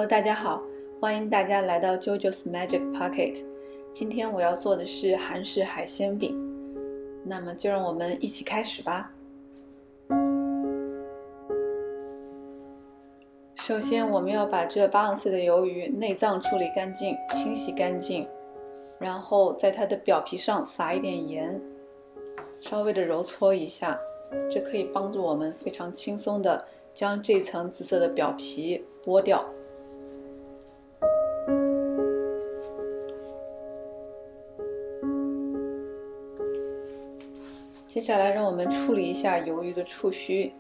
Hello， 大家好，欢迎大家来到 JoJo's Magic Pocket。今天我要做的是韩式海鲜饼，那么就让我们一起开始吧。首先，我们要把这8盎司的鱿鱼内脏处理干净，清洗干净，然后在它的表皮上撒一点盐，稍微的揉搓一下，这可以帮助我们非常轻松的将这层紫色的表皮剥掉。接下来让我们处理一下鱿鱼的触须，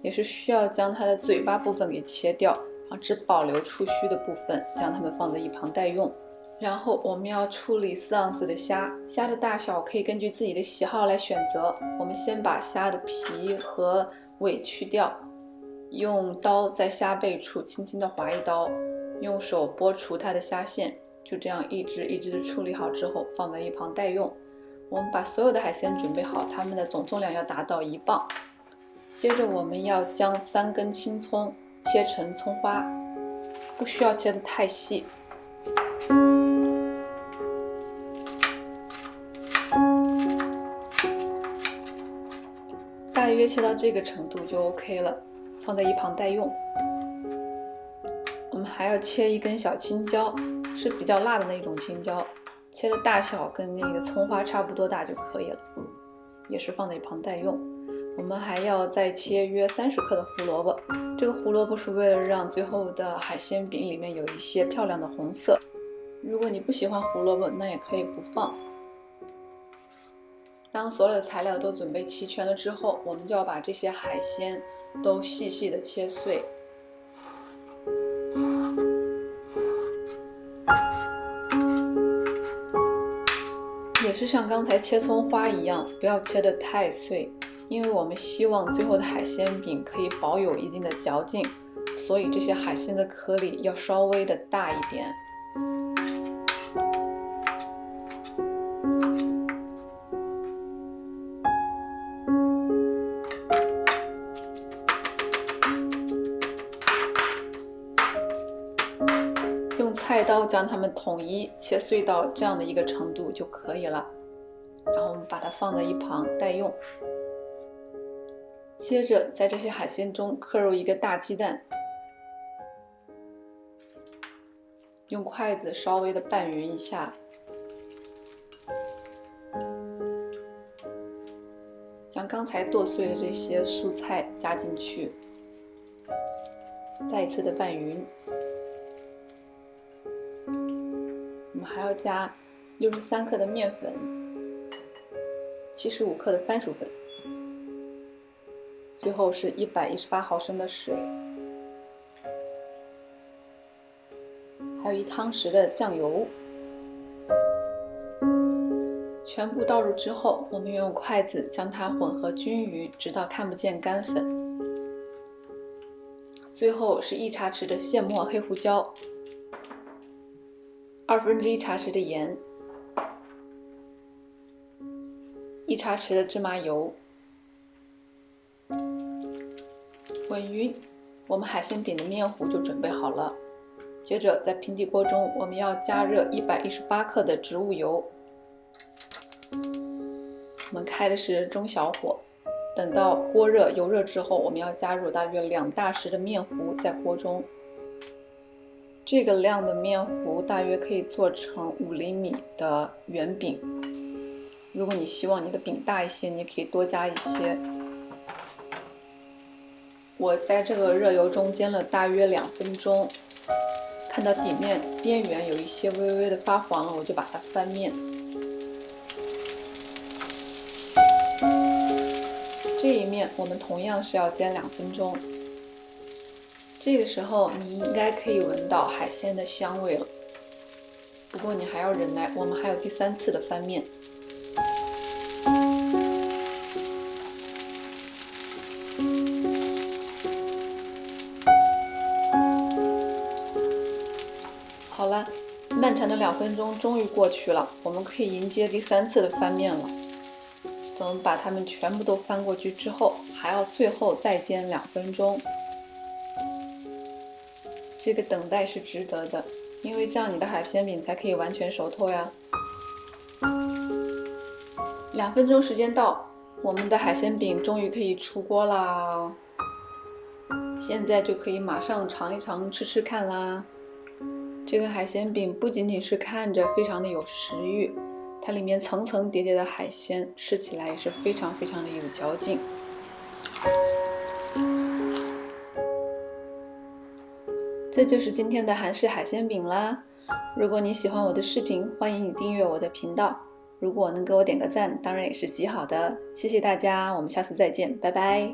也是需要将它的嘴巴部分给切掉，只保留触须的部分，将它们放在一旁待用。然后我们要处理4盎司的虾，虾的大小可以根据自己的喜好来选择。我们先把虾的皮和尾去掉，用刀在虾背处轻轻的划一刀，用手剥除它的虾线，就这样一只一只的处理好之后，放在一旁待用。我们把所有的海鲜准备好，它们的总重量要达到1磅。接着我们要将3根青葱切成葱花，不需要切得太细。大约切到这个程度就 OK 了，放在一旁待用。我们还要切1根小青椒，是比较辣的那种青椒，切的大小跟那个葱花差不多大就可以了，也是放在一旁待用。我们还要再切约30克的胡萝卜，这个胡萝卜是为了让最后的海鲜饼里面有一些漂亮的红色。如果你不喜欢胡萝卜，那也可以不放。当所有的材料都准备齐全了之后，我们就要把这些海鲜都细细的切碎。也是像刚才切葱花一样，不要切得太碎，因为我们希望最后的海鲜饼可以保有一定的嚼劲，所以这些海鲜的颗粒要稍微的大一点。用菜刀将它们统一切碎到这样的一个程度就可以了，然后我们把它放在一旁待用。接着在这些海鲜中刻入1个大鸡蛋，用筷子稍微的拌匀一下，将刚才剁碎的这些蔬菜加进去，再一次的拌匀。我们还要加63克的面粉，75克的番薯粉，最后是118毫升的水，还有1汤匙的酱油。全部倒入之后，我们用筷子将它混合均匀，直到看不见干粉。最后是1茶匙的现磨黑胡椒，1/2茶匙的盐，1茶匙的芝麻油，混匀，我们海鲜饼的面糊就准备好了。接着在平底锅中，我们要加热118克的植物油，我们开的是中小火，等到锅热油热之后，我们要加入大约2大匙的面糊在锅中。这个量的面糊大约可以做成5厘米的圆饼，如果你希望你的饼大一些，你可以多加一些。我在这个热油中煎了大约2分钟，看到底面边缘有一些微微的发黄了，我就把它翻面。这一面我们同样是要煎2分钟。这个时候你应该可以闻到海鲜的香味了，不过你还要忍耐，我们还有第3次的翻面。好了，漫长的2分钟终于过去了，我们可以迎接第3次的翻面了。等我们把它们全部都翻过去之后，还要最后再煎2分钟。这个等待是值得的，因为这样你的海鲜饼才可以完全熟透呀。2分钟时间到，我们的海鲜饼终于可以出锅啦！现在就可以马上尝一尝，吃吃看啦。这个海鲜饼不仅仅是看着非常的有食欲，它里面层层叠叠的海鲜，吃起来也是非常非常的有嚼劲。这就是今天的韩式海鲜饼啦。如果你喜欢我的视频，欢迎你订阅我的频道。如果能给我点个赞，当然也是极好的。谢谢大家，我们下次再见，拜拜。